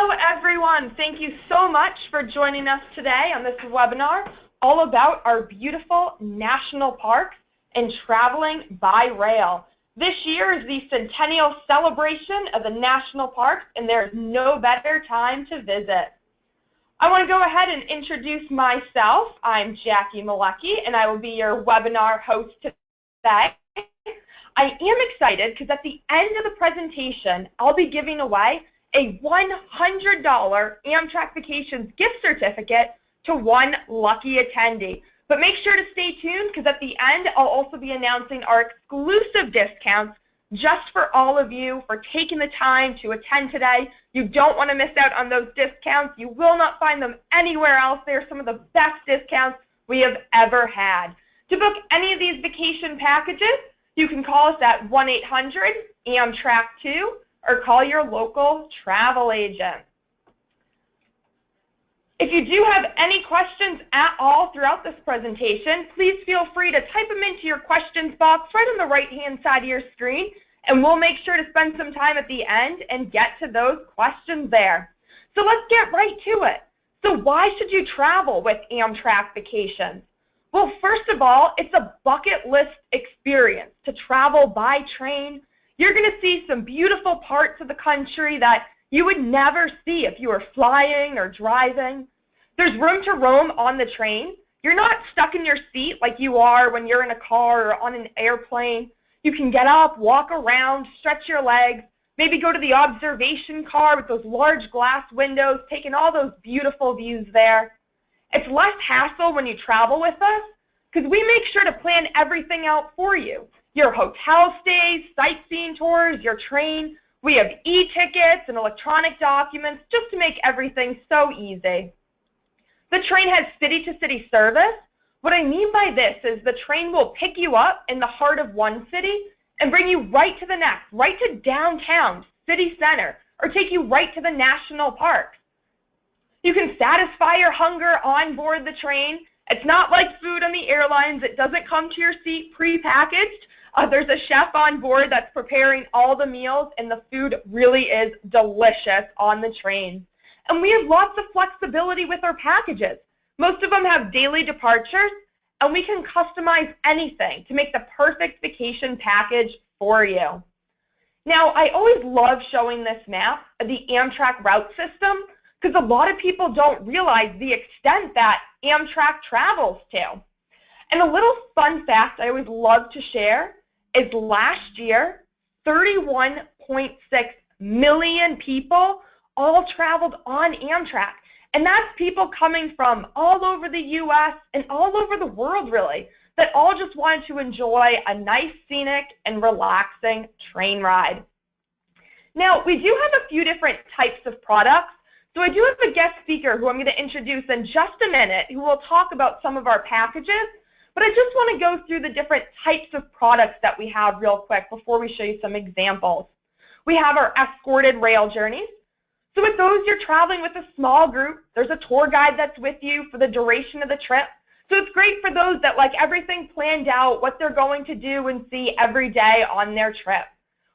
Hello everyone, thank you so much for joining us today on this webinar all about our beautiful national parks and traveling by rail. This year is the Centennial celebration of the national parks, and there is no better time to visit. I want to go ahead and introduce myself. I'm Jackie Malecki, and I will be your webinar host today. I am excited because at the end of the presentation, I'll be giving away a $100 Amtrak Vacations gift certificate to one lucky attendee. But make sure to stay tuned because at the end, I'll also be announcing our exclusive discounts just for all of you for taking the time to attend today. You don't want to miss out on those discounts. You will not find them anywhere else. They're some of the best discounts we have ever had. To book any of these vacation packages, you can call us at 1-800-AMTRAK2 or call your local travel agent. If you do have any questions at all throughout this presentation, please feel free to type them into your questions box right on the right-hand side of your screen, and we'll make sure to spend some time at the end and get to those questions there. So let's get right to it. So why should you travel with Amtrak Vacations? Well, first of all, it's a bucket list experience to travel by train. You're going to see some beautiful parts of the country that you would never see if you were flying or driving. There's room to roam on the train. You're not stuck in your seat like you are when you're in a car or on an airplane. You can get up, walk around, stretch your legs, maybe go to the observation car with those large glass windows, taking all those beautiful views there. It's less hassle when you travel with us because we make sure to plan everything out for you. Your hotel stays, sightseeing tours, your train. We have e-tickets and electronic documents just to make everything so easy. The train has city-to-city service. What I mean by this is the train will pick you up in the heart of one city and bring you right to the next, right to downtown, city center, or take you right to the national parks. You can satisfy your hunger on board the train. It's not like food on the airlines. It doesn't come to your seat pre-packaged. There's a chef on board that's preparing all the meals, and the food really is delicious on the train. And we have lots of flexibility with our packages. Most of them have daily departures, and we can customize anything to make the perfect vacation package for you. Now, I always love showing this map of the Amtrak route system because a lot of people don't realize the extent that Amtrak travels to. And a little fun fact I always love to share is last year, 31.6 million people all traveled on Amtrak. And that's people coming from all over the U.S. and all over the world, really, that all just wanted to enjoy a nice, scenic, and relaxing train ride. Now, we do have a few different types of products. So I do have a guest speaker who I'm going to introduce in just a minute who will talk about some of our packages. But I just want to go through the different types of products that we have real quick before we show you some examples. We have our escorted rail journeys. So with those, you're traveling with a small group. There's a tour guide that's with you for the duration of the trip. So it's great for those that like everything planned out, what they're going to do and see every day on their trip.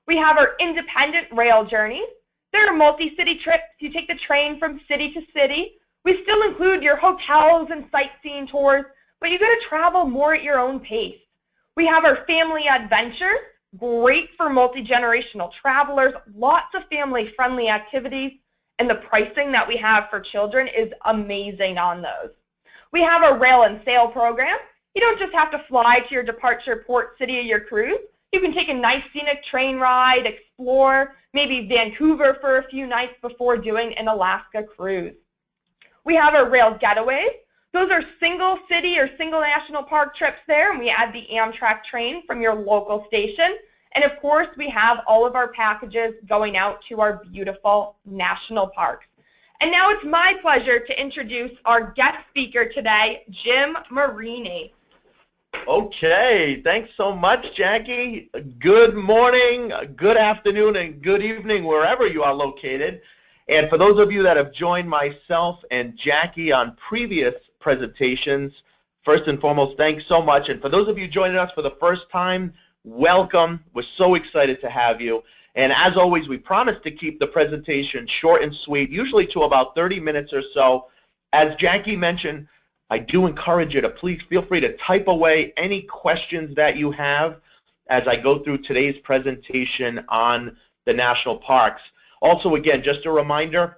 We have our independent rail journeys. There are multi-city trips. You take the train from city to city. We still include your hotels and sightseeing tours, but you got to travel more at your own pace. We have our family adventures, great for multi-generational travelers, lots of family-friendly activities, and the pricing that we have for children is amazing on those. We have our rail and sail program. You don't just have to fly to your departure port city of your cruise. You can take a nice scenic train ride, explore, maybe Vancouver for a few nights before doing an Alaska cruise. We have our rail getaways. Those are single city or single national park trips there, and we add the Amtrak train from your local station. And of course, we have all of our packages going out to our beautiful national parks. And now it's my pleasure to introduce our guest speaker today, Jim Marini. Okay, thanks so much, Jackie. Good morning, good afternoon, and good evening wherever you are located. And for those of you that have joined myself and Jackie on previous presentations, first and foremost, thanks so much. And for those of you joining us for the first time, welcome. We're so excited to have you. And as always, we promise to keep the presentation short and sweet, usually to about 30 minutes or so. As Jackie mentioned, I do encourage you to please feel free to type away any questions that you have as I go through today's presentation on the national parks. Also, again, just a reminder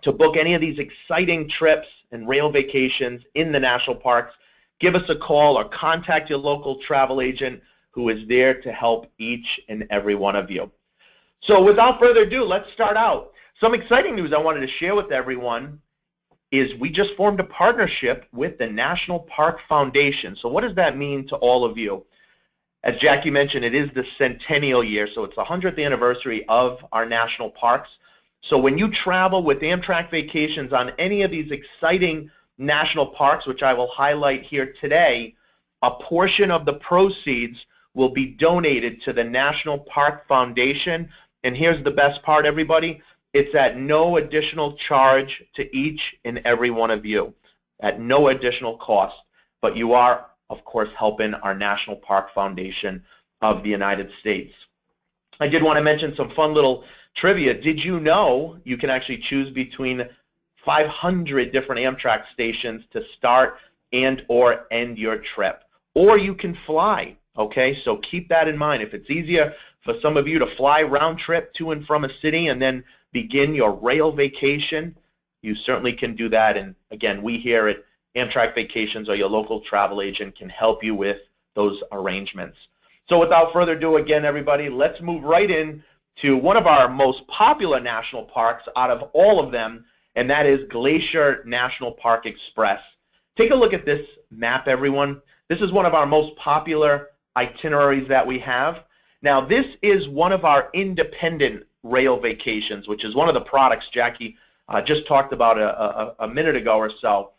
to book any of these exciting trips and rail vacations in the national parks, give us a call or contact your local travel agent who is there to help each and every one of you. So without further ado, let's start out. Some exciting news I wanted to share with everyone is we just formed a partnership with the National Park Foundation. So what does that mean to all of you? As Jackie mentioned, it is the Centennial year, so it's the 100th anniversary of our national parks. So when you travel with Amtrak Vacations on any of these exciting national parks, which I will highlight here today, a portion of the proceeds will be donated to the National Park Foundation. And here's the best part, everybody. It's at no additional charge to each and every one of you, at no additional cost. But you are, of course, helping our National Park Foundation of the United States. I did want to mention some fun little trivia. Did you know you can actually choose between 500 different Amtrak stations to start and or end your trip? Or you can fly, okay? So keep that in mind. If it's easier for some of you to fly round trip to and from a city and then begin your rail vacation, you certainly can do that. And again, we here at Amtrak Vacations or your local travel agent can help you with those arrangements. So without further ado, again, everybody, let's move right in to one of our most popular national parks out of all of them, and that is Glacier National Park Express. Take a look at this map, everyone. This is one of our most popular itineraries that we have. Now, this is one of our independent rail vacations, which is one of the products Jackie just talked about a minute ago or so.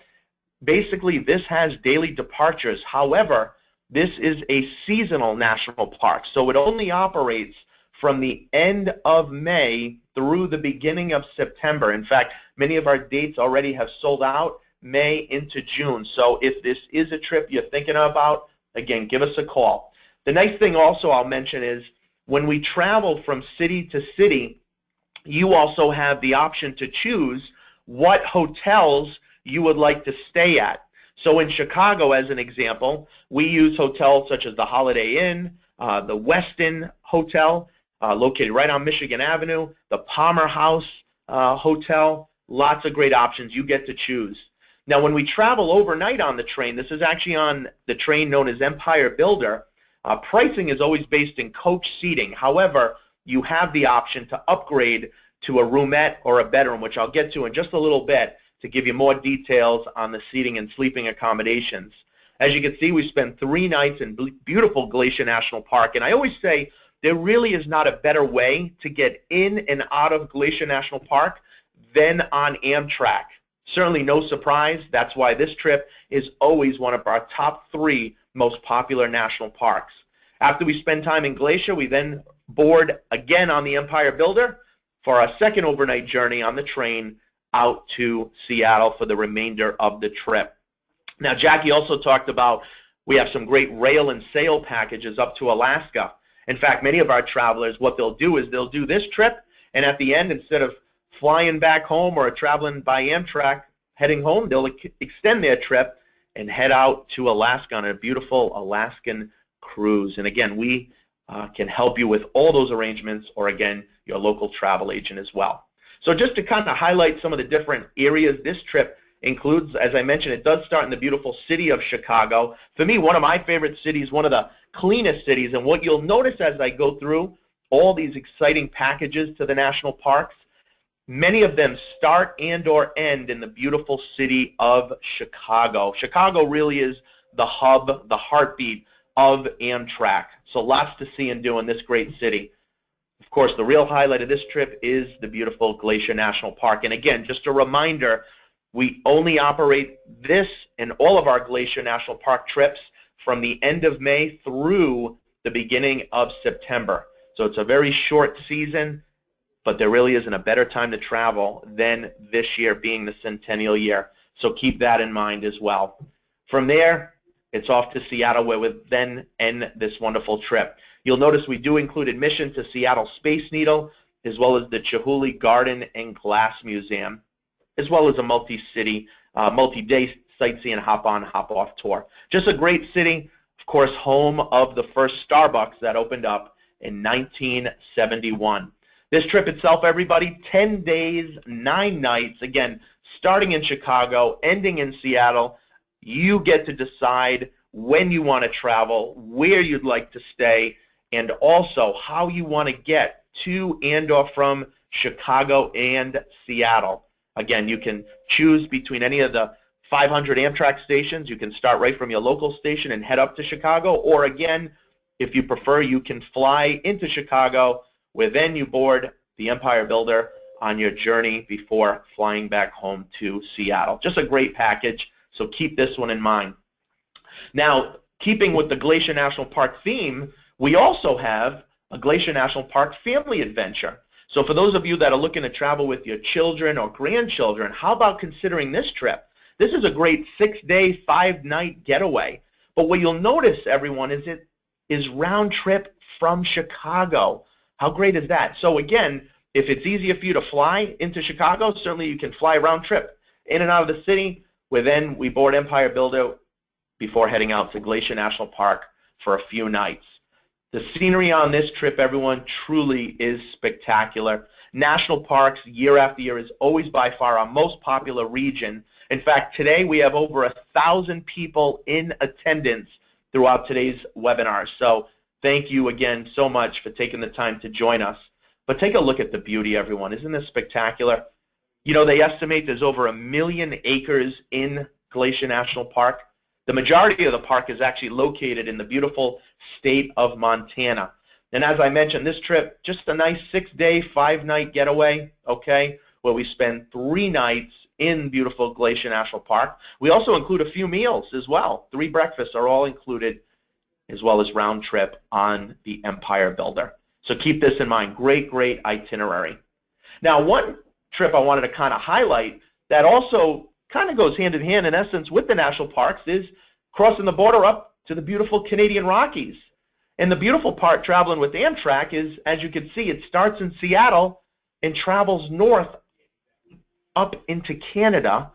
Basically, this has daily departures. However, this is a seasonal national park, so it only operates from the end of May through the beginning of September. In fact, many of our dates already have sold out May into June. So if this is a trip you're thinking about, again, give us a call. The nice thing also I'll mention is when we travel from city to city, you also have the option to choose what hotels you would like to stay at. So in Chicago, as an example, we use hotels such as the Holiday Inn, the Westin Hotel, located right on Michigan Avenue, the Palmer House Hotel, lots of great options. You get to choose. Now, when we travel overnight on the train, this is actually on the train known as Empire Builder, pricing is always based in coach seating. However, you have the option to upgrade to a roomette or a bedroom, which I'll get to in just a little bit to give you more details on the seating and sleeping accommodations. As you can see, we spent 3 nights in beautiful Glacier National Park, and I always say there really is not a better way to get in and out of Glacier National Park than on Amtrak. Certainly no surprise, that's why this trip is always one of our top 3 most popular national parks. After we spend time in Glacier, we then board again on the Empire Builder for our second overnight journey on the train out to Seattle for the remainder of the trip. Now, Jackie also talked about we have some great rail and sail packages up to Alaska. In fact, many of our travelers, what they'll do is they'll do this trip, and at the end, instead of flying back home or traveling by Amtrak heading home, they'll extend their trip and head out to Alaska on a beautiful Alaskan cruise. And again, we can help you with all those arrangements, or again, your local travel agent as well. So just to kind of highlight some of the different areas this trip includes, as I mentioned, it does start in the beautiful city of Chicago. For me, one of my favorite cities, one of the cleanest cities, and what you'll notice as I go through all these exciting packages to the national parks, many of them start and or end in the beautiful city of Chicago. Chicago really is the hub, the heartbeat of Amtrak. So lots to see and do in this great city. Of course, the real highlight of this trip is the beautiful Glacier National Park. And again, just a reminder, we only operate this and all of our Glacier National Park trips from the end of May through the beginning of September. So it's a very short season, but there really isn't a better time to travel than this year being the Centennial year. So keep that in mind as well. From there, it's off to Seattle, where we then end this wonderful trip. You'll notice we do include admission to Seattle Space Needle, as well as the Chihuly Garden and Glass Museum, as well as a multi-city, multi-day sightseeing hop-on, hop-off tour. Just a great city, of course, home of the first Starbucks that opened up in 1971. This trip itself, everybody, 10 days, 9 nights, again, starting in Chicago, ending in Seattle. You get to decide when you want to travel, where you'd like to stay, and also how you want to get to and or from Chicago and Seattle. Again, you can choose between any of the 500 Amtrak stations. You can start right from your local station and head up to Chicago, or again, if you prefer, you can fly into Chicago, where then you board the Empire Builder on your journey before flying back home to Seattle. Just a great package, so keep this one in mind. Now, keeping with the Glacier National Park theme, we also have a Glacier National Park family adventure. So for those of you that are looking to travel with your children or grandchildren, how about considering this trip? This is a great 6-day, 5-night getaway. But what you'll notice, everyone, is it is round trip from Chicago. How great is that? So again, if it's easier for you to fly into Chicago, certainly you can fly round trip in and out of the city, where then we board Empire Builder before heading out to Glacier National Park for a few nights. The scenery on this trip, everyone, truly is spectacular. National parks, year after year, is always by far our most popular region. In fact, today we have over 1,000 people in attendance throughout today's webinar. So thank you again so much for taking the time to join us. But take a look at the beauty, everyone. Isn't this spectacular? You know, they estimate there's over 1 million acres in Glacier National Park. The majority of the park is actually located in the beautiful state of Montana. And as I mentioned, this trip, just a nice 6-day, 5-night getaway, okay, where we spend 3 nights in beautiful Glacier National Park. We also include a few meals as well. 3 breakfasts are all included, as well as round trip on the Empire Builder. So keep this in mind. Great, great itinerary. Now, one trip I wanted to kind of highlight that also kind of goes hand in hand, in essence, with the national parks is crossing the border up to the beautiful Canadian Rockies. And the beautiful part traveling with Amtrak is, as you can see, it starts in Seattle and travels north up into Canada,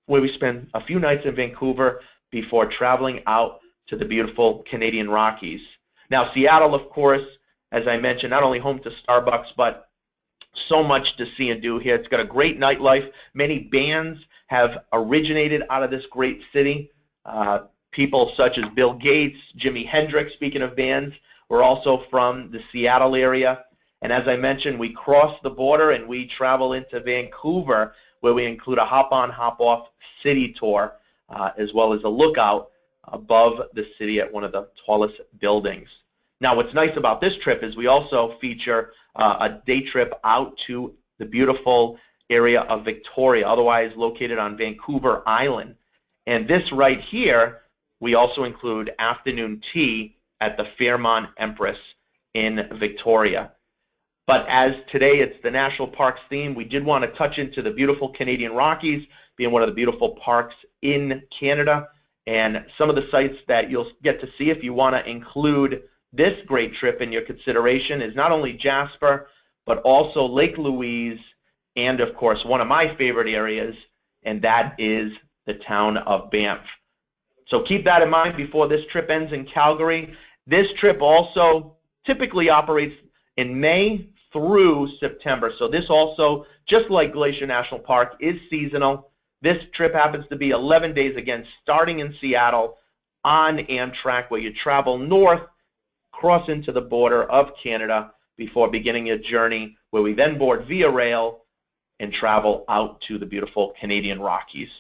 where we spend a few nights in Vancouver before traveling out to the beautiful Canadian Rockies. Now, Seattle, of course, as I mentioned, not only home to Starbucks, but so much to see and do here. It's got a great nightlife. Many bands have originated out of this great city. People such as Bill Gates, Jimi Hendrix, speaking of bands, were also from the Seattle area. And as I mentioned, we cross the border and we travel into Vancouver, where we include a hop-on, hop-off city tour, as well as a lookout above the city at one of the tallest buildings. Now, what's nice about this trip is we also feature a day trip out to the beautiful area of Victoria, otherwise located on Vancouver Island. And this right here, we also include afternoon tea at the Fairmont Empress in Victoria. But as today it's the National Parks theme, we did want to touch into the beautiful Canadian Rockies, being one of the beautiful parks in Canada. And some of the sites that you'll get to see if you want to include this great trip in your consideration is not only Jasper, but also Lake Louise, and of course one of my favorite areas, and that is the town of Banff. So keep that in mind before this trip ends in Calgary. This trip also typically operates in May through September. So this also, just like Glacier National Park, is seasonal. This trip happens to be 11 days, again, starting in Seattle on Amtrak, where you travel north, cross into the border of Canada before beginning your journey, where we then board via rail and travel out to the beautiful Canadian Rockies.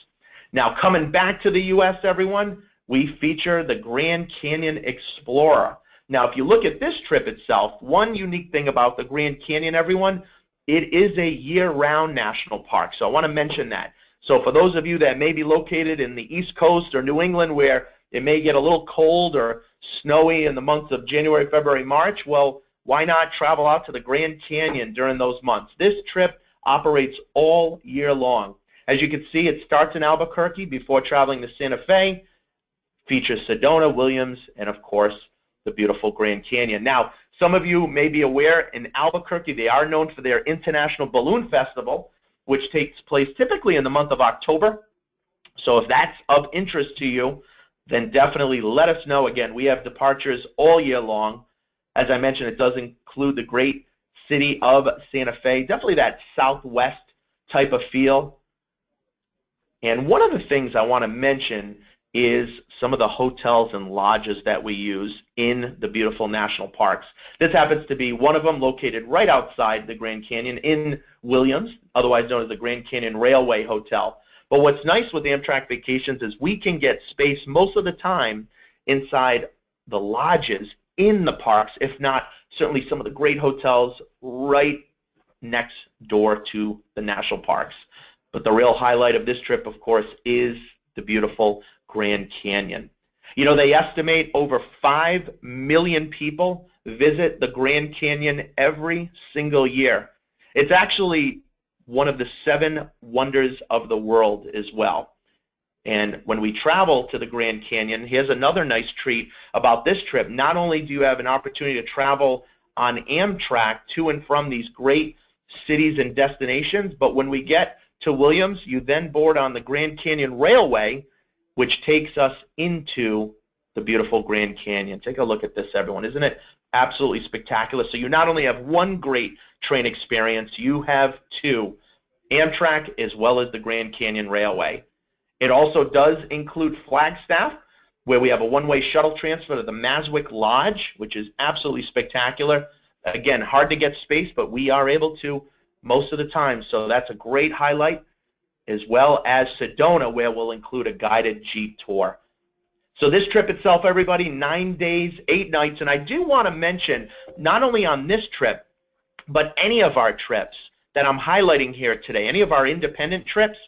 Now, coming back to the U.S., everyone, we feature the Grand Canyon Explorer. Now, if you look at this trip itself, one unique thing about the Grand Canyon, everyone, it is a year-round national park. So I want to mention that. So for those of you that may be located in the East Coast or New England, where it may get a little cold or snowy in the months of January, February, March, well, why not travel out to the Grand Canyon during those months? This trip operates all year long. As you can see, it starts in Albuquerque before traveling to Santa Fe, features Sedona, Williams, and of course, the beautiful Grand Canyon. Now, some of you may be aware in Albuquerque, they are known for their International Balloon Festival, which takes place typically in the month of October. So if that's of interest to you, then definitely let us know. Again, we have departures all year long. As I mentioned, it does include the great city of Santa Fe, definitely that southwest type of feel. And one of the things I want to mention is some of the hotels and lodges that we use in the beautiful national parks. This happens to be one of them located right outside the Grand Canyon in Williams, otherwise known as the Grand Canyon Railway Hotel. But what's nice with Amtrak Vacations is we can get space most of the time inside the lodges in the parks, if not certainly some of the great hotels right next door to the national parks. But the real highlight of this trip, of course, is the beautiful Grand Canyon. You know, they estimate over 5 million people visit the Grand Canyon every single year. It's actually one of the 7 wonders of the world as well. And when we travel to the Grand Canyon, here's another nice treat about this trip. Not only do you have an opportunity to travel on Amtrak to and from these great cities and destinations, but when we get to Williams, you then board on the Grand Canyon Railway, which takes us into the beautiful Grand Canyon. Take a look at this, everyone. Isn't it absolutely spectacular? So you not only have one great train experience, you have 2, Amtrak as well as the Grand Canyon Railway. It also does include Flagstaff, where we have a one-way shuttle transfer to the Maswick Lodge, which is absolutely spectacular. Again, hard to get space, but we are able to most of the time, so that's a great highlight, as well as Sedona, where we'll include a guided Jeep tour. So this trip itself, everybody, 9 days, 8 nights, and I do want to mention, not only on this trip, but any of our trips that I'm highlighting here today, any of our independent trips,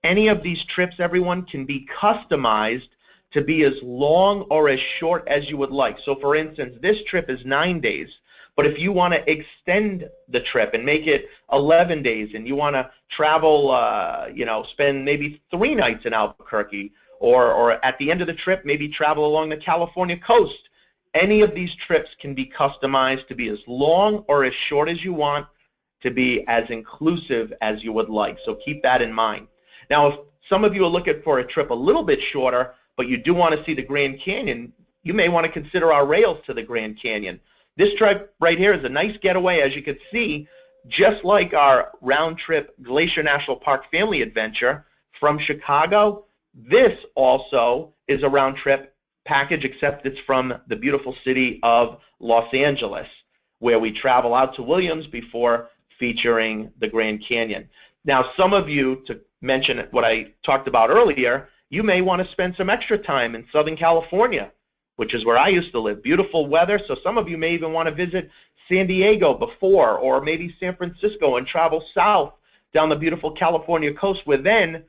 any of these trips, everyone, can be customized to be as long or as short as you would like. So for instance, this trip is 9 days. But if you want to extend the trip and make it 11 days and you want to travel, spend maybe 3 nights in Albuquerque, or at the end of the trip, maybe travel along the California coast, any of these trips can be customized to be as long or as short as you want, to be as inclusive as you would like. So keep that in mind. Now, if some of you are looking for a trip a little bit shorter, but you do want to see the Grand Canyon, you may want to consider our rails to the Grand Canyon. This trip right here is a nice getaway, as you can see, just like our round-trip Glacier National Park family adventure from Chicago. This also is a round-trip package, except it's from the beautiful city of Los Angeles, where we travel out to Williams before featuring the Grand Canyon. Now, some of you, to mention what I talked about earlier, you may want to spend some extra time in Southern California, which is where I used to live. Beautiful weather, so some of you may even want to visit San Diego before, or maybe San Francisco, and travel south down the beautiful California coast, where then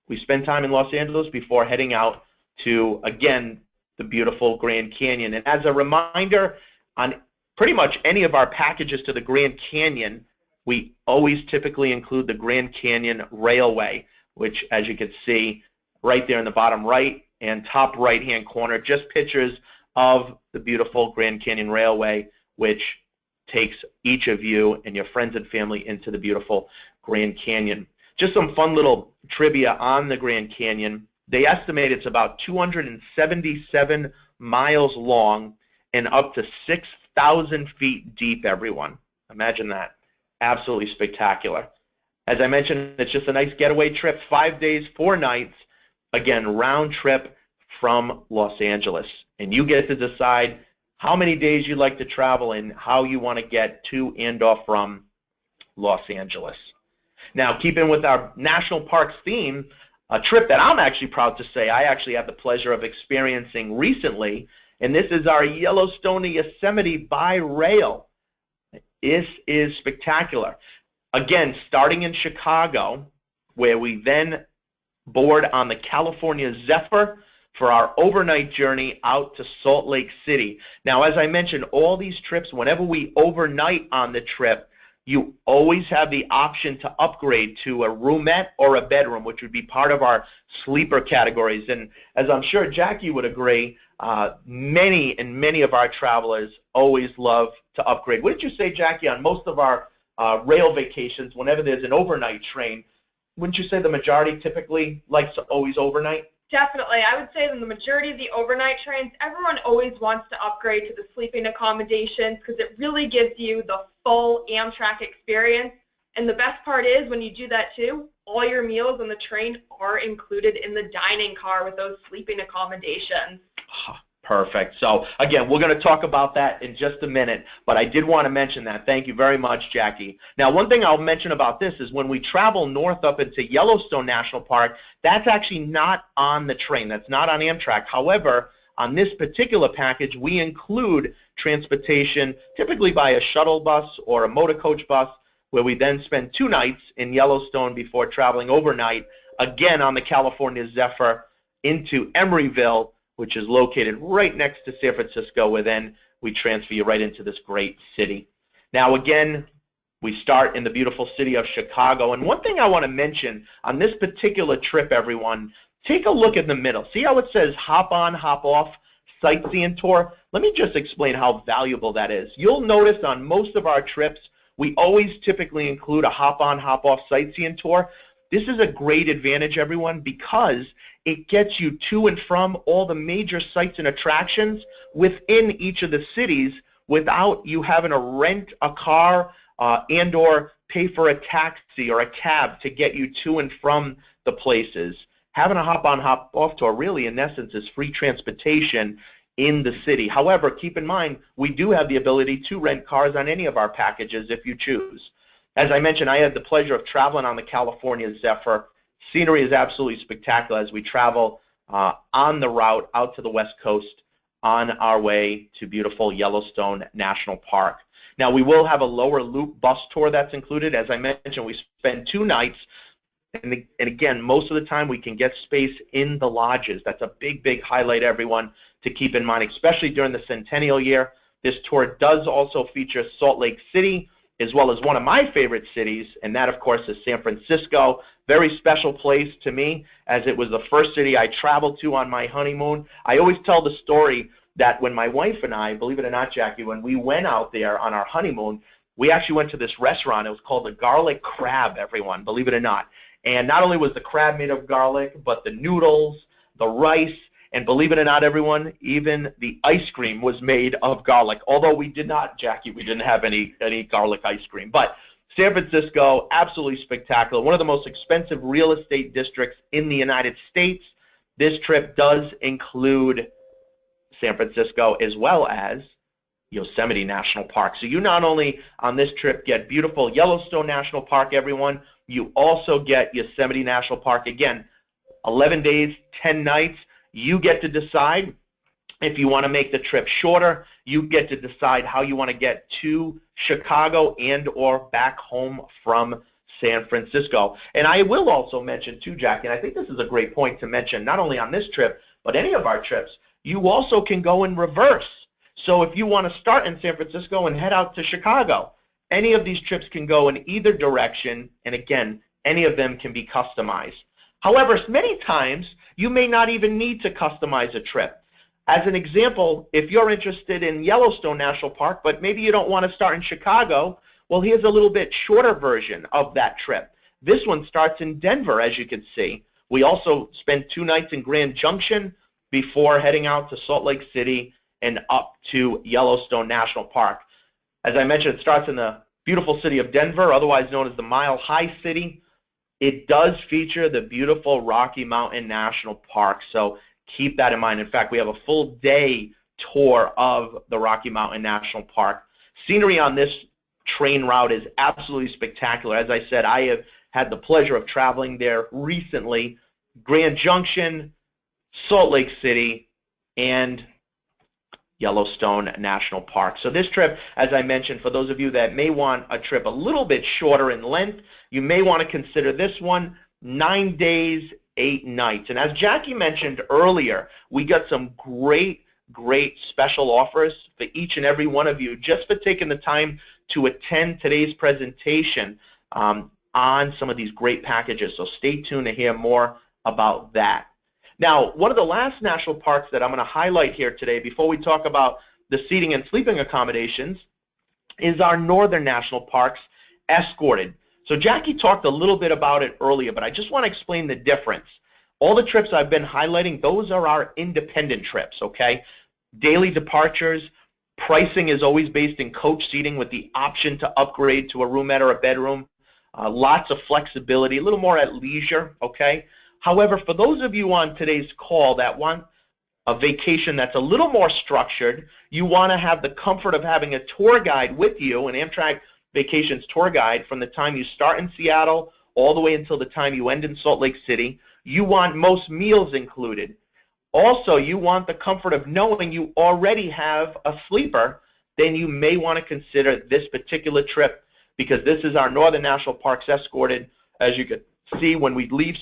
we spend time in Los Angeles before heading out to, again, the beautiful Grand Canyon. And as a reminder, on pretty much any of our packages to the Grand Canyon, we always typically include the Grand Canyon Railway, which, as you can see right there in the bottom right and top right-hand corner, just pictures of the beautiful Grand Canyon Railway, which takes each of you and your friends and family into the beautiful Grand Canyon. Just some fun little trivia on the Grand Canyon. They estimate it's about 277 miles long and up to 6,000 feet deep, everyone. Imagine that. Absolutely spectacular. As I mentioned, it's just a nice getaway trip, 5 days, 4 nights, again, round trip from Los Angeles. And you get to decide how many days you'd like to travel and how you want to get to and or from Los Angeles. Now, keeping with our national parks theme, a trip that I'm actually proud to say I actually had the pleasure of experiencing recently, and this is our Yellowstone and Yosemite by rail. This is spectacular. Again, starting in Chicago, where we then board on the California Zephyr for our overnight journey out to Salt Lake City. Now, as I mentioned, all these trips, whenever we overnight on the trip, you always have the option to upgrade to a roomette or a bedroom, which would be part of our sleeper categories. And as I'm sure Jackie would agree, many of our travelers always love to upgrade. What did you say, Jackie, on most of our rail vacations, whenever there's an overnight train, wouldn't you say the majority typically likes to always overnight? Definitely. I would say in the majority of the overnight trains, everyone always wants to upgrade to the sleeping accommodations because it really gives you the full Amtrak experience. And the best part is when you do that too, all your meals on the train are included in the dining car with those sleeping accommodations. Perfect. So again, we're going to talk about that in just a minute, but I did want to mention that. Thank you very much, Jackie. Now, one thing I'll mention about this is when we travel north up into Yellowstone National Park, that's actually not on the train. That's not on Amtrak. However, on this particular package, we include transportation, typically by a shuttle bus or a motor coach bus, where we then spend 2 nights in Yellowstone before traveling overnight, again on the California Zephyr into Emeryville, which is located right next to San Francisco, where then we transfer you right into this great city. Now again, we start in the beautiful city of Chicago. And one thing I want to mention on this particular trip, everyone, take a look in the middle. See how it says hop on, hop off, sightseeing tour? Let me just explain how valuable that is. You'll notice on most of our trips, we always typically include a hop on, hop off sightseeing tour. This is a great advantage, everyone, because it gets you to and from all the major sites and attractions within each of the cities without you having to rent a car and or pay for a taxi or a cab to get you to and from the places. Having a hop-on, hop-off tour really, in essence, is free transportation in the city. However, keep in mind, we do have the ability to rent cars on any of our packages if you choose. As I mentioned, I had the pleasure of traveling on the California Zephyr. Scenery is absolutely spectacular as we travel on the route out to the West Coast on our way to beautiful Yellowstone National Park. Now, we will have a lower loop bus tour that's included. As I mentioned, we spend 2 nights, and again, most of the time we can get space in the lodges. That's a big, big highlight, everyone, to keep in mind, especially during the Centennial year. This tour does also feature Salt Lake City, as well as one of my favorite cities, and that, of course, is San Francisco. Very special place to me, as it was the first city I traveled to on my honeymoon. I always tell the story that when my wife and I, believe it or not, Jackie, when we went out there on our honeymoon, we actually went to this restaurant. It was called the Garlic Crab, everyone, believe it or not. And not only was the crab made of garlic, but the noodles, the rice, and believe it or not, everyone, even the ice cream was made of garlic. Although we did not, Jackie, we didn't have any garlic ice cream. But San Francisco, absolutely spectacular. One of the most expensive real estate districts in the United States. This trip does include San Francisco as well as Yosemite National Park. So you not only on this trip get beautiful Yellowstone National Park, everyone, you also get Yosemite National Park. Again, 11 days, 10 nights. You get to decide if you want to make the trip shorter. You get to decide how you want to get to Chicago and or back home from San Francisco. And I will also mention too, Jackie, and I think this is a great point to mention, not only on this trip, but any of our trips, you also can go in reverse. So if you want to start in San Francisco and head out to Chicago, any of these trips can go in either direction, and again, any of them can be customized. However, many times, you may not even need to customize a trip. As an example, if you're interested in Yellowstone National Park, but maybe you don't want to start in Chicago, well, here's a little bit shorter version of that trip. This one starts in Denver, as you can see. We also spend 2 nights in Grand Junction before heading out to Salt Lake City and up to Yellowstone National Park. As I mentioned, it starts in the beautiful city of Denver, otherwise known as the Mile High City. It does feature the beautiful Rocky Mountain National Park, so keep that in mind. In fact, we have a full day tour of the Rocky Mountain National Park. Scenery on this train route is absolutely spectacular. As I said, I have had the pleasure of traveling there recently. Grand Junction, Salt Lake City, and Yellowstone National Park. So this trip, as I mentioned, for those of you that may want a trip a little bit shorter in length, you may want to consider this one, 9 days, 8 nights. And as Jackie mentioned earlier, we got some great special offers for each and every one of you just for taking the time to attend today's presentation on some of these great packages. So stay tuned to hear more about that. Now, one of the last national parks that I'm going to highlight here today before we talk about the seating and sleeping accommodations is our northern national parks, escorted. So Jackie talked a little bit about it earlier, but I just want to explain the difference. All the trips I've been highlighting, those are our independent trips, okay? Daily departures, pricing is always based in coach seating with the option to upgrade to a roomette or a bedroom. Lots of flexibility, a little more at leisure, okay? However, for those of you on today's call that want a vacation that's a little more structured, you want to have the comfort of having a tour guide with you, an Amtrak Vacations tour guide from the time you start in Seattle all the way until the time you end in Salt Lake City. You want most meals included. Also, you want the comfort of knowing you already have a sleeper, then you may want to consider this particular trip, because this is our Northern National Parks escorted. As you can see, when we leave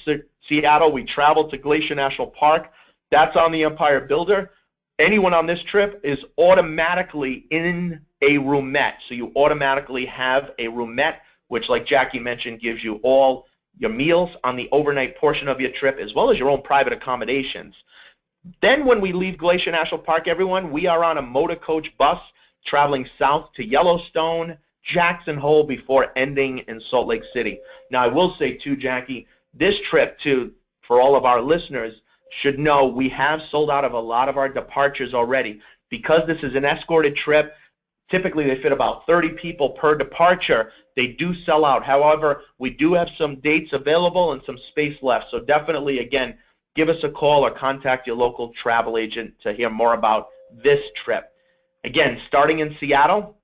Seattle, we travel to Glacier National Park. That's on the Empire Builder. Anyone on this trip is automatically in a roomette. So you automatically have a roomette, which, like Jackie mentioned, gives you all your meals on the overnight portion of your trip, as well as your own private accommodations. Then when we leave Glacier National Park, everyone, we are on a motor coach bus traveling south to Yellowstone, Jackson Hole, before ending in Salt Lake City. Now, I will say, too, Jackie, this trip, too, for all of our listeners, should know we have sold out of a lot of our departures already. Because this is an escorted trip, typically they fit about 30 people per departure. They do sell out. However, we do have some dates available and some space left. So definitely, again, give us a call or contact your local travel agent to hear more about this trip. Again, starting in Seattle,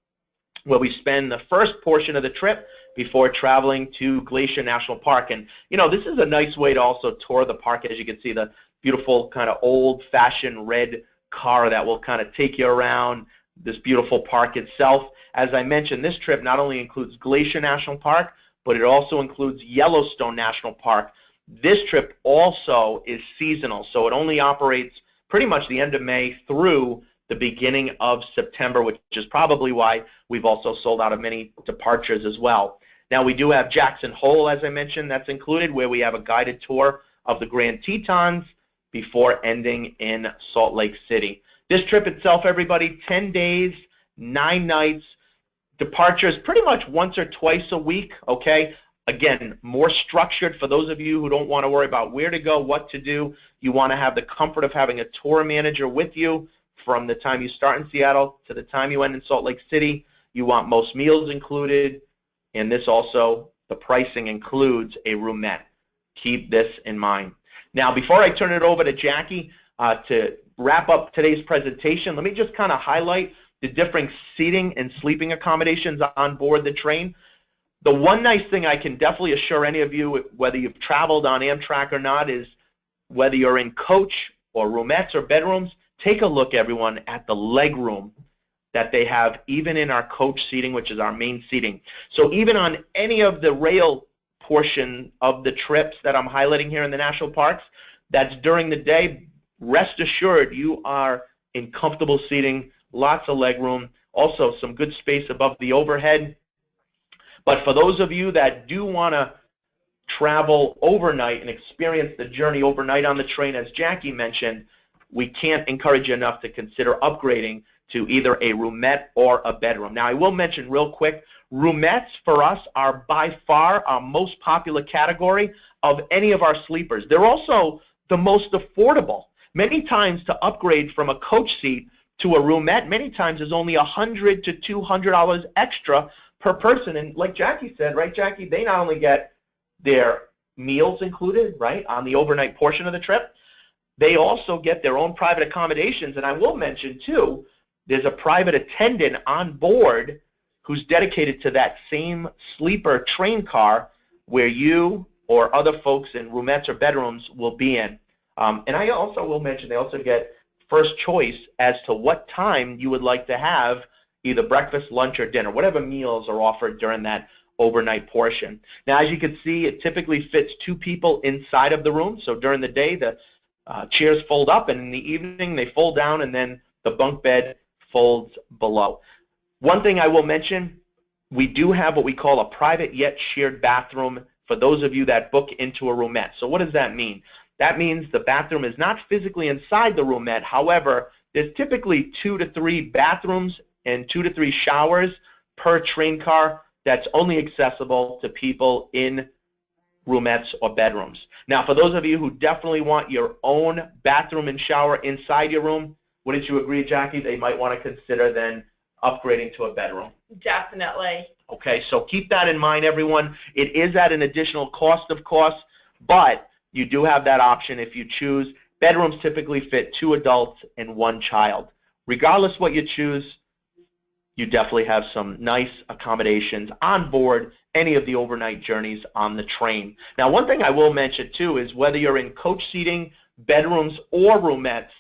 where we spend the first portion of the trip before traveling to Glacier National Park. And, you know, this is a nice way to also tour the park. As you can see, the beautiful kind of old-fashioned red car that will kind of take you around this beautiful park itself. As I mentioned, this trip not only includes Glacier National Park, but it also includes Yellowstone National Park. This trip also is seasonal, so it only operates pretty much the end of May through the beginning of September, which is probably why we've also sold out of many departures as well. Now, we do have Jackson Hole, as I mentioned, that's included, where we have a guided tour of the Grand Tetons before ending in Salt Lake City. This trip itself, everybody, 10 days, 9 nights, departures pretty much once or twice a week, okay? Again, more structured for those of you who don't want to worry about where to go, what to do. You want to have the comfort of having a tour manager with you from the time you start in Seattle to the time you end in Salt Lake City. You want most meals included, and this also, the pricing includes a roomette. Keep this in mind. Now, before I turn it over to Jackie to wrap up today's presentation, let me just kind of highlight the different seating and sleeping accommodations on board the train. The one nice thing I can definitely assure any of you, whether you've traveled on Amtrak or not, is whether you're in coach or roomettes or bedrooms, take a look, everyone, at the leg room that they have even in our coach seating, which is our main seating. So even on any of the rail portion of the trips that I'm highlighting here in the national parks, that's during the day, rest assured you are in comfortable seating, lots of leg room, also some good space above the overhead. But for those of you that do want to travel overnight and experience the journey overnight on the train, as Jackie mentioned, we can't encourage you enough to consider upgrading to either a roomette or a bedroom. Now, I will mention real quick, roomettes for us are by far our most popular category of any of our sleepers. They're also the most affordable. Many times to upgrade from a coach seat to a roomette, many times is only $100 to $200 extra per person. And like Jackie said, right, Jackie, they not only get their meals included, right, on the overnight portion of the trip, they also get their own private accommodations. And I will mention, too, there's a private attendant on board who's dedicated to that same sleeper train car where you or other folks in roomettes or bedrooms will be in. And I also will mention they also get first choice as to what time you would like to have either breakfast, lunch, or dinner, whatever meals are offered during that overnight portion. Now, as you can see, it typically fits 2 people inside of the room. So during the day, the chairs fold up, and in the evening, they fold down, and then the bunk bed folds below. One thing I will mention, we do have what we call a private yet shared bathroom for those of you that book into a roomette. So what does that mean? That means the bathroom is not physically inside the roomette. However, there's typically 2 to 3 bathrooms and 2 to 3 showers per train car that's only accessible to people in roomettes or bedrooms. Now, for those of you who definitely want your own bathroom and shower inside your room, wouldn't you agree, Jackie, they might want to consider then upgrading to a bedroom? Definitely. Okay, so keep that in mind, everyone. It is at an additional cost, of course, but you do have that option if you choose. Bedrooms typically fit 2 adults and 1 child. Regardless what you choose, you definitely have some nice accommodations on board any of the overnight journeys on the train. Now, one thing I will mention, too, is whether you're in coach seating, bedrooms, or roomettes,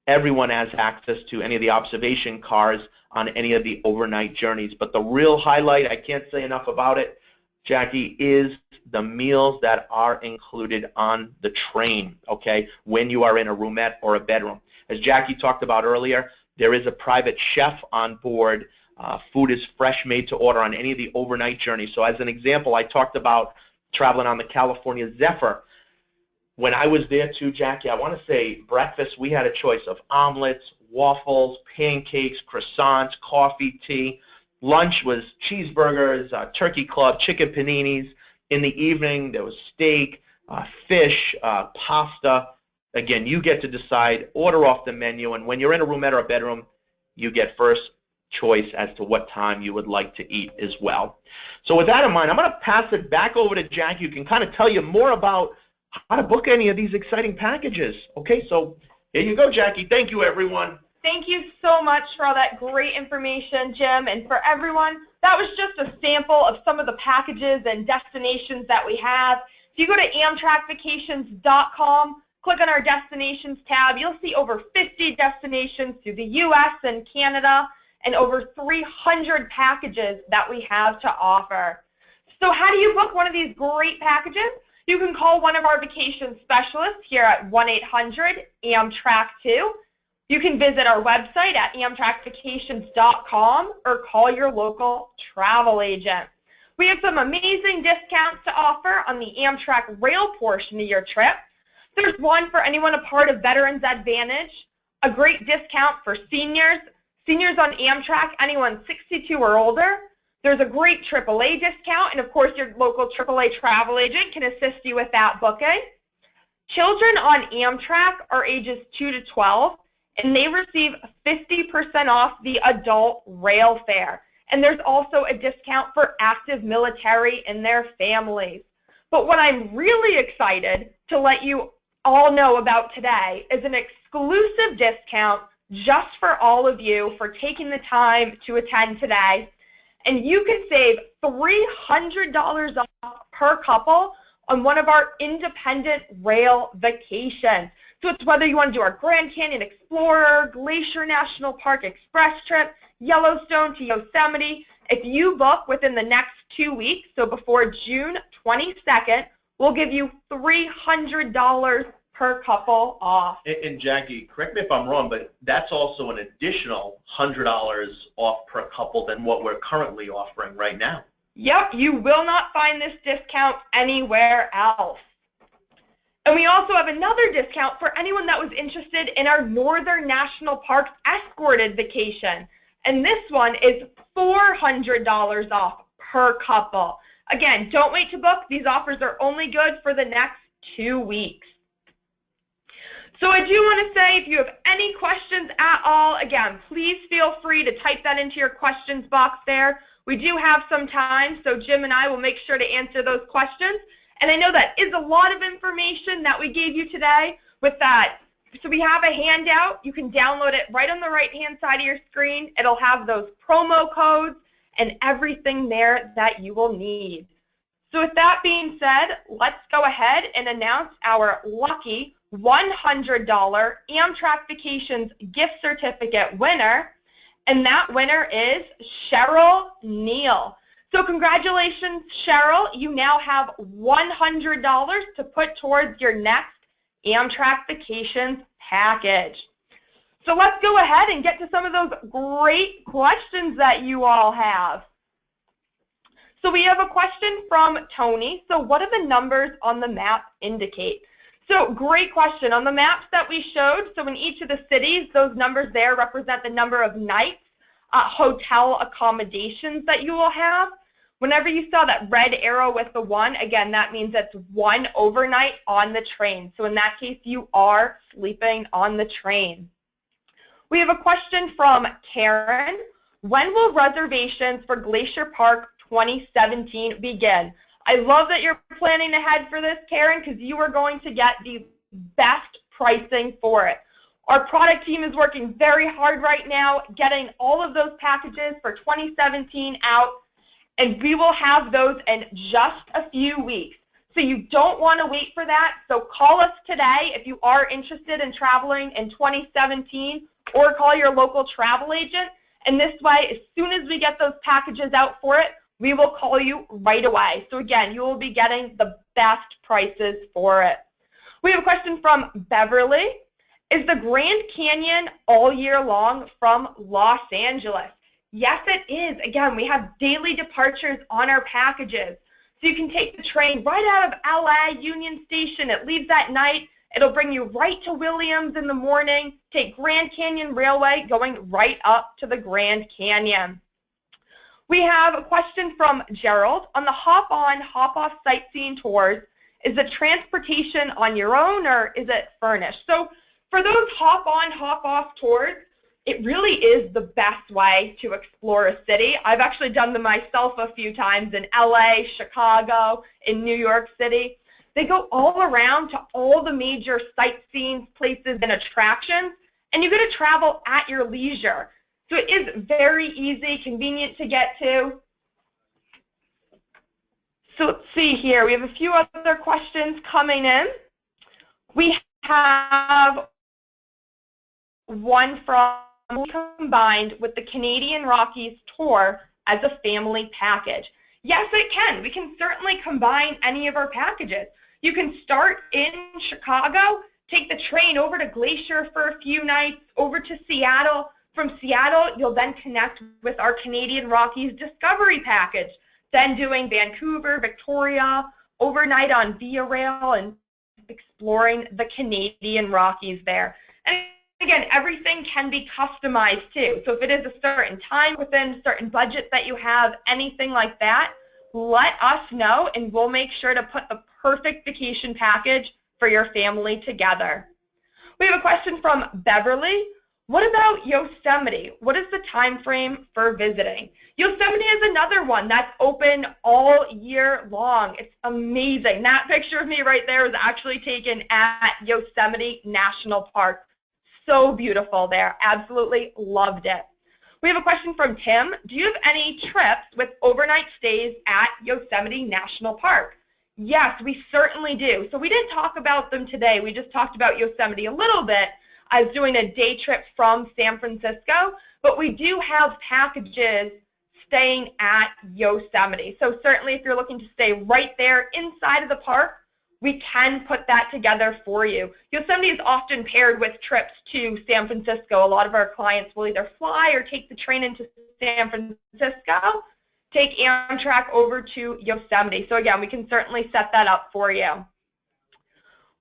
everyone has access to any of the observation cars on any of the overnight journeys. But the real highlight, I can't say enough about it, Jackie, is the meals that are included on the train, okay, when you are in a roomette or a bedroom. As Jackie talked about earlier, there is a private chef on board. Food is fresh, made to order on any of the overnight journeys. So as an example, I talked about traveling on the California Zephyr. When I was there too, Jackie, I want to say breakfast, we had a choice of omelets, waffles, pancakes, croissants, coffee, tea. Lunch was cheeseburgers, turkey club, chicken paninis. In the evening, there was steak, fish, pasta. Again, you get to decide, order off the menu, and when you're in a roomette or a bedroom, you get first choice as to what time you would like to eat as well. So with that in mind, I'm going to pass it back over to Jackie, who can kind of tell you more about how to book any of these exciting packages. Okay, so here you go, Jackie. Thank you, everyone. Thank you so much for all that great information, Jim. And for everyone, that was just a sample of some of the packages and destinations that we have. If you go to AmtrakVacations.com, click on our Destinations tab, you'll see over 50 destinations through the U.S. and Canada and over 300 packages that we have to offer. So how do you book one of these great packages? You can call one of our vacation specialists here at 1-800-AMTRAK2. You can visit our website at AmtrakVacations.com or call your local travel agent. We have some amazing discounts to offer on the Amtrak rail portion of your trip. There's one for anyone a part of Veterans Advantage, a great discount for seniors on Amtrak, anyone 62 or older. There's a great AAA discount, and of course your local AAA travel agent can assist you with that booking. Children on Amtrak are ages 2 to 12, and they receive 50% off the adult rail fare. And there's also a discount for active military and their families. But what I'm really excited to let you all know about today is an exclusive discount just for all of you for taking the time to attend today. And you can save $300 off per couple on one of our independent rail vacations. So it's whether you want to do our Grand Canyon Explorer, Glacier National Park Express trip, Yellowstone to Yosemite. If you book within the next 2 weeks, so before June 22nd, we'll give you $300 per couple off. And Jackie, correct me if I'm wrong, but that's also an additional $100 off per couple than what we're currently offering right now. Yep, you will not find this discount anywhere else. And we also have another discount for anyone that was interested in our Northern National Parks escorted vacation. And this one is $400 off per couple. Again, don't wait to book. These offers are only good for the next 2 weeks. So I do want to say, if you have any questions at all, again, please feel free to type that into your questions box there. We do have some time, so Jim and I will make sure to answer those questions. And I know that is a lot of information that we gave you today with that. So we have a handout. You can download it right on the right-hand side of your screen. It'll have those promo codes and everything there that you will need. So with that being said, let's go ahead and announce our lucky $100 Amtrak Vacations gift certificate winner, and that winner is Cheryl Neal. So congratulations, Cheryl. You now have $100 to put towards your next Amtrak Vacations package. So let's go ahead and get to some of those great questions that you all have. So we have a question from Tony. So what do the numbers on the map indicate? So great question. On the maps that we showed, so in each of the cities, those numbers there represent the number of nights, hotel accommodations that you will have. Whenever you saw that red arrow with the 1, again, that means it's 1 overnight on the train. So in that case, you are sleeping on the train. We have a question from Karen. When will reservations for Glacier Park 2017 begin? I love that you're planning ahead for this, Karen, because you are going to get the best pricing for it. Our product team is working very hard right now getting all of those packages for 2017 out, and we will have those in just a few weeks. So you don't want to wait for that. So call us today if you are interested in traveling in 2017, or call your local travel agent. And this way, as soon as we get those packages out for it, we will call you right away. So again, you will be getting the best prices for it. We have a question from Beverly. Is the Grand Canyon all year long from Los Angeles? Yes, it is. Again, we have daily departures on our packages. So you can take the train right out of LA Union Station. It leaves at night. It'll bring you right to Williams in the morning. Take Grand Canyon Railway going right up to the Grand Canyon. We have a question from Gerald. On the hop-on, hop-off sightseeing tours, is the transportation on your own or is it furnished? So for those hop-on, hop-off tours, it really is the best way to explore a city. I've actually done them myself a few times in LA, Chicago, in New York City. They go all around to all the major sightseeing places and attractions, and you get to travel at your leisure. So it is very easy, convenient to get to. So let's see here. We have a few other questions coming in. We have one from combined with the Canadian Rockies tour as a family package. Yes, it can. We can certainly combine any of our packages. You can start in Chicago, take the train over to Glacier for a few nights, over to Seattle. From Seattle, you'll then connect with our Canadian Rockies Discovery package, then doing Vancouver, Victoria, overnight on Via Rail, and exploring the Canadian Rockies there. And again, everything can be customized too. So if it is a certain time within a certain budget that you have, anything like that, let us know and we'll make sure to put the perfect vacation package for your family together. We have a question from Beverly. What about Yosemite? What is the time frame for visiting? Yosemite is another one that's open all year long. It's amazing. That picture of me right there was actually taken at Yosemite National Park. So beautiful there. Absolutely loved it. We have a question from Tim. Do you have any trips with overnight stays at Yosemite National Park? Yes, we certainly do. So we didn't talk about them today. We just talked about Yosemite a little bit. I was doing a day trip from San Francisco, but we do have packages staying at Yosemite. So certainly if you're looking to stay right there inside of the park, we can put that together for you. Yosemite is often paired with trips to San Francisco. A lot of our clients will either fly or take the train into San Francisco, take Amtrak over to Yosemite. So again, we can certainly set that up for you.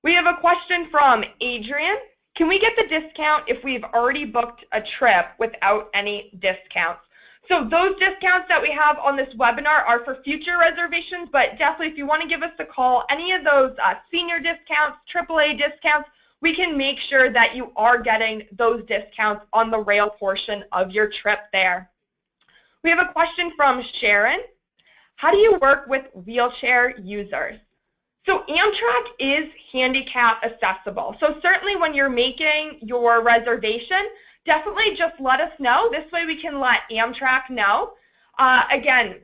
We have a question from Adrian. Can we get the discount if we've already booked a trip without any discounts? So those discounts that we have on this webinar are for future reservations, but definitely if you want to give us a call, any of those senior discounts, AAA discounts, we can make sure that you are getting those discounts on the rail portion of your trip there. We have a question from Sharon. How do you work with wheelchair users? So Amtrak is handicap accessible. So certainly when you're making your reservation, definitely just let us know. This way we can let Amtrak know. Again,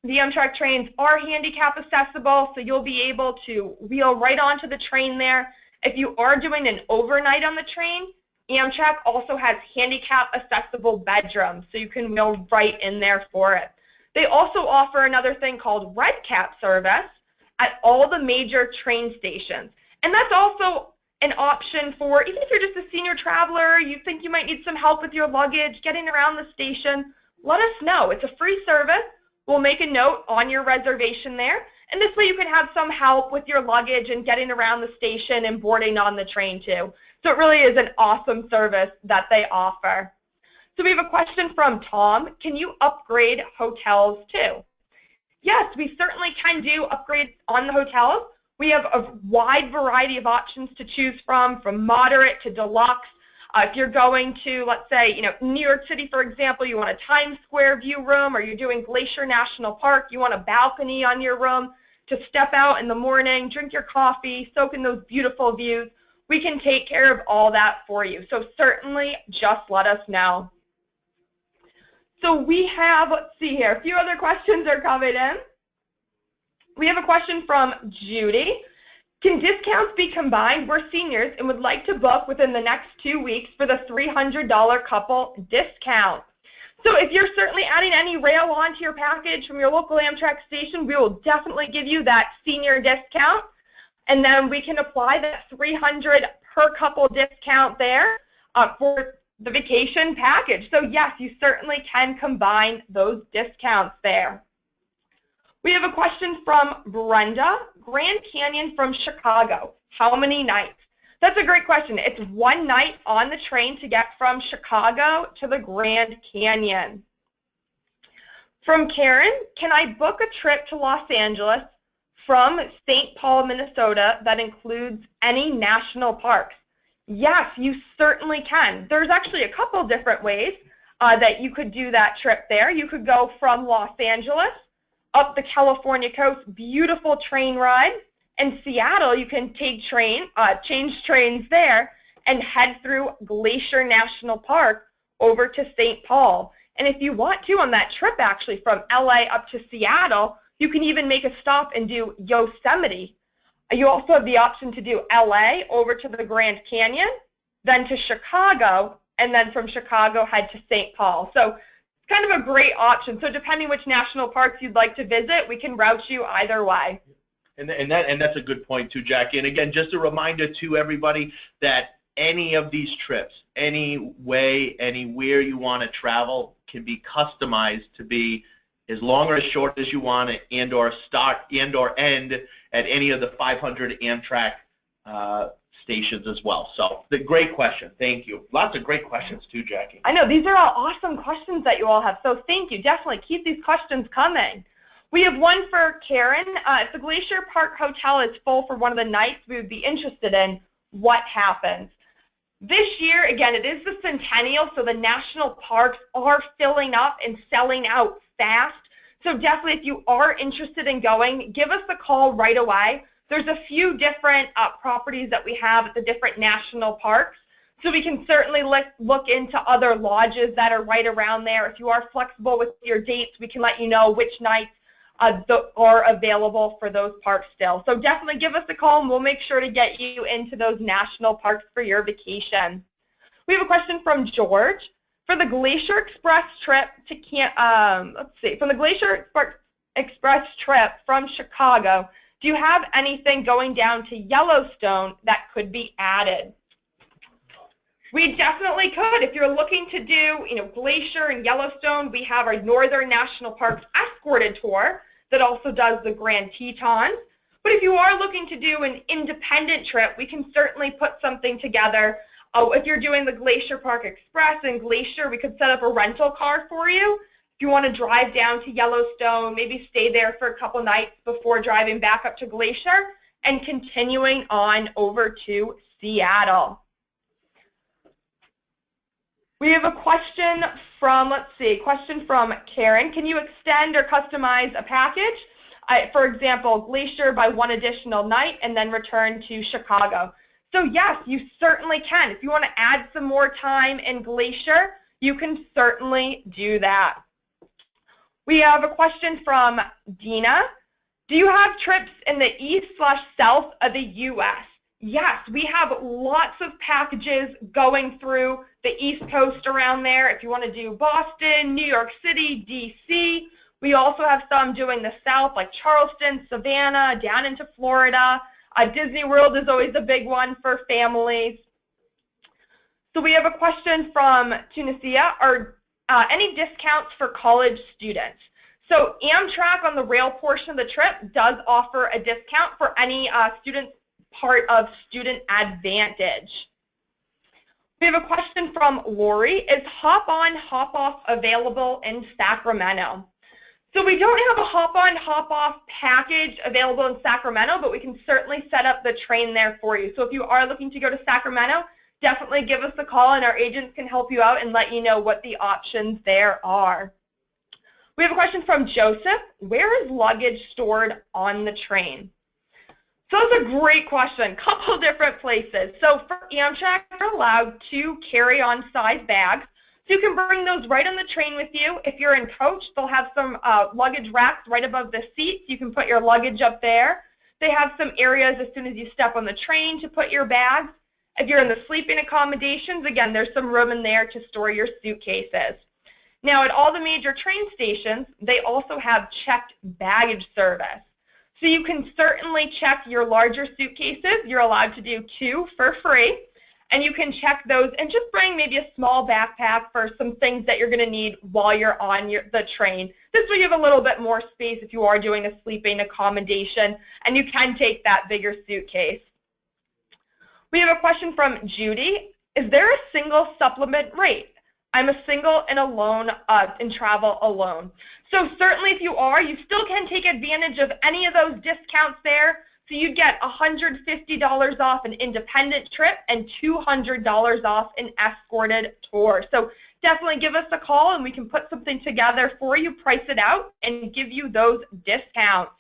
the Amtrak trains are handicap accessible, so you'll be able to wheel right onto the train there. If you are doing an overnight on the train, Amtrak also has handicap accessible bedrooms, so you can wheel right in there for it. They also offer another thing called Red Cap service at all the major train stations. And that's also an option for, even if you're just a senior traveler, you think you might need some help with your luggage, getting around the station, let us know. It's a free service. We'll make a note on your reservation there, and this way you can have some help with your luggage and getting around the station and boarding on the train too. So it really is an awesome service that they offer. So we have a question from Tom. Can you upgrade hotels too? Yes, we certainly can do upgrades on the hotels. We have a wide variety of options to choose from moderate to deluxe. If you're going to, let's say, New York City, for example, you want a Times Square view room, or you're doing Glacier National Park, you want a balcony on your room to step out in the morning, drink your coffee, soak in those beautiful views. We can take care of all that for you. So certainly just let us know. So we have, let's see here, a few other questions are coming in. We have a question from Judy. Can discounts be combined? We're seniors and would like to book within the next 2 weeks for the $300 couple discount. So if you're certainly adding any rail onto your package from your local Amtrak station, we will definitely give you that senior discount, and then we can apply that $300 per couple discount there for the vacation package. So yes, you certainly can combine those discounts there. We have a question from Brenda. Grand Canyon from Chicago, how many nights? That's a great question. It's 1 night on the train to get from Chicago to the Grand Canyon. From Karen, can I book a trip to Los Angeles from St. Paul, Minnesota that includes any national parks? Yes, you certainly can. There's actually a couple different ways that you could do that trip there. You could go from Los Angeles up the California coast, beautiful train ride. In Seattle, you can take change trains there and head through Glacier National Park over to St. Paul. And if you want to, on that trip actually from LA up to Seattle, you can even make a stop and do Yosemite. You also have the option to do LA over to the Grand Canyon, then to Chicago, and then from Chicago head to St. Paul. So kind of a great option. So depending which national parks you'd like to visit, we can route you either way. And that's a good point too, Jackie. And again, just a reminder to everybody that any of these trips, any way, anywhere you want to travel, can be customized to be as long or as short as you want it, and or start and or end at any of the 500 Amtrak stations as well. So the great question. Thank you. Lots of great questions too, Jackie. I know. These are all awesome questions that you all have. So thank you. Definitely keep these questions coming. We have one for Karen. If the Glacier Park Hotel is full for one of the nights we would be interested in, what happens? This year, again, it is the Centennial, so the national parks are filling up and selling out fast. So definitely if you are interested in going, give us a call right away. There's a few different properties that we have at the different national parks. So we can certainly look into other lodges that are right around there. If you are flexible with your dates, we can let you know which nights are available for those parks still. So definitely give us a call and we'll make sure to get you into those national parks for your vacation. We have a question from George. For the Glacier Express trip to from the Glacier Express trip from Chicago, do you have anything going down to Yellowstone that could be added? We definitely could. If you're looking to do, Glacier and Yellowstone, we have our Northern National Parks escorted tour that also does the Grand Tetons. But if you are looking to do an independent trip, we can certainly put something together. If you're doing the Glacier Park Express and Glacier, we could set up a rental car for you. If you want to drive down to Yellowstone, maybe stay there for a couple nights before driving back up to Glacier and continuing on over to Seattle. We have a question from, question from Karen. Can you extend or customize a package? For example, Glacier by one additional night and then return to Chicago. So yes, you certainly can. If you want to add some more time in Glacier, you can certainly do that. We have a question from Dina. Do you have trips in the east/south of the U.S.? Yes, we have lots of packages going through the East Coast around there. If you want to do Boston, New York City, D.C. We also have some doing the South, like Charleston, Savannah, down into Florida. Disney World is always a big one for families. So we have a question from Tunisia. Are any discounts for college students? So Amtrak on the rail portion of the trip does offer a discount for any student part of Student Advantage. We have a question from Lori. Is hop-on, hop-off available in Sacramento? So we don't have a hop-on, hop-off package available in Sacramento, but we can certainly set up the train there for you. So if you are looking to go to Sacramento, definitely give us a call and our agents can help you out and let you know what the options there are. We have a question from Joseph. Where is luggage stored on the train? So that's a great question. Couple different places. So for Amtrak, you're allowed to carry on size bags. So you can bring those right on the train with you. If you're in coach, they'll have some luggage racks right above the seats. You can put your luggage up there. They have some areas as soon as you step on the train to put your bags. If you're in the sleeping accommodations, again, there's some room in there to store your suitcases. Now, at all the major train stations, they also have checked baggage service. So you can certainly check your larger suitcases. You're allowed to do 2 for free. And you can check those and just bring maybe a small backpack for some things that you're going to need while you're on the train. This way you have a little bit more space if you are doing a sleeping accommodation, and you can take that bigger suitcase. We have a question from Judy. Is there a single supplement rate? I'm a single and alone and travel alone. So certainly if you are, you still can take advantage of any of those discounts there. So you get $150 off an independent trip and $200 off an escorted tour. So definitely give us a call and we can put something together for you, price it out, and give you those discounts.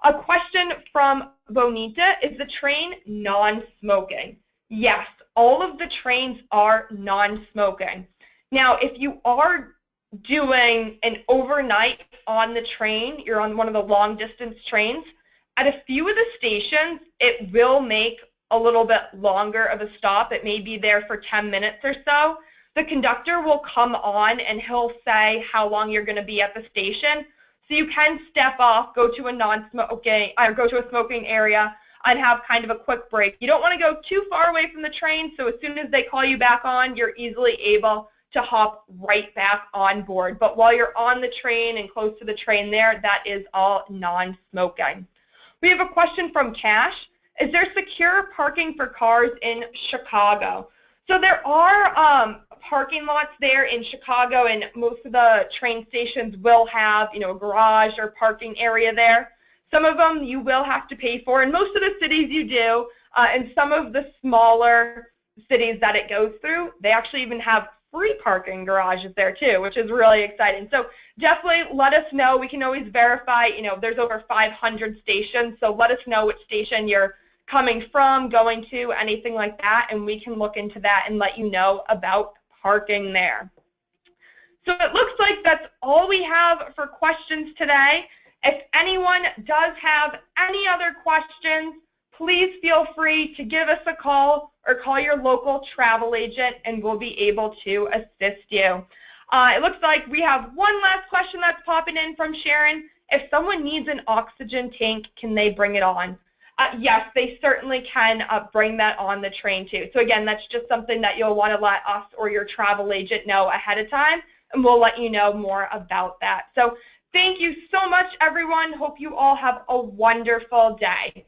A question from Bonita, is the train non-smoking? Yes, all of the trains are non-smoking. Now, if you are doing an overnight on the train, you're on one of the long distance trains, at a few of the stations, it will make a little bit longer of a stop. It may be there for 10 minutes or so. The conductor will come on and he'll say how long you're going to be at the station. So you can step off, go to a non-smoking, or go to a smoking area and have kind of a quick break. You don't want to go too far away from the train, so as soon as they call you back on, you're easily able to hop right back on board. But while you're on the train and close to the train there, that is all non-smoking. We have a question from Cash. Is there secure parking for cars in Chicago? So there are parking lots there in Chicago, and most of the train stations will have, a garage or parking area there. Some of them you will have to pay for, and most of the cities you do, and some of the smaller cities that it goes through, they actually even have free parking garages there too, which is really exciting. So definitely let us know. We can always verify, there's over 500 stations, so let us know which station you're coming from, going to, anything like that, and we can look into that and let you know about parking there. So it looks like that's all we have for questions today. If anyone does have any other questions, please feel free to give us a call or call your local travel agent and we'll be able to assist you. It looks like we have one last question that's popping in from Sharon. If someone needs an oxygen tank, can they bring it on? Yes, they certainly can bring that on the train too. So again, that's just something that you'll want to let us or your travel agent know ahead of time, and we'll let you know more about that. So thank you so much, everyone. Hope you all have a wonderful day.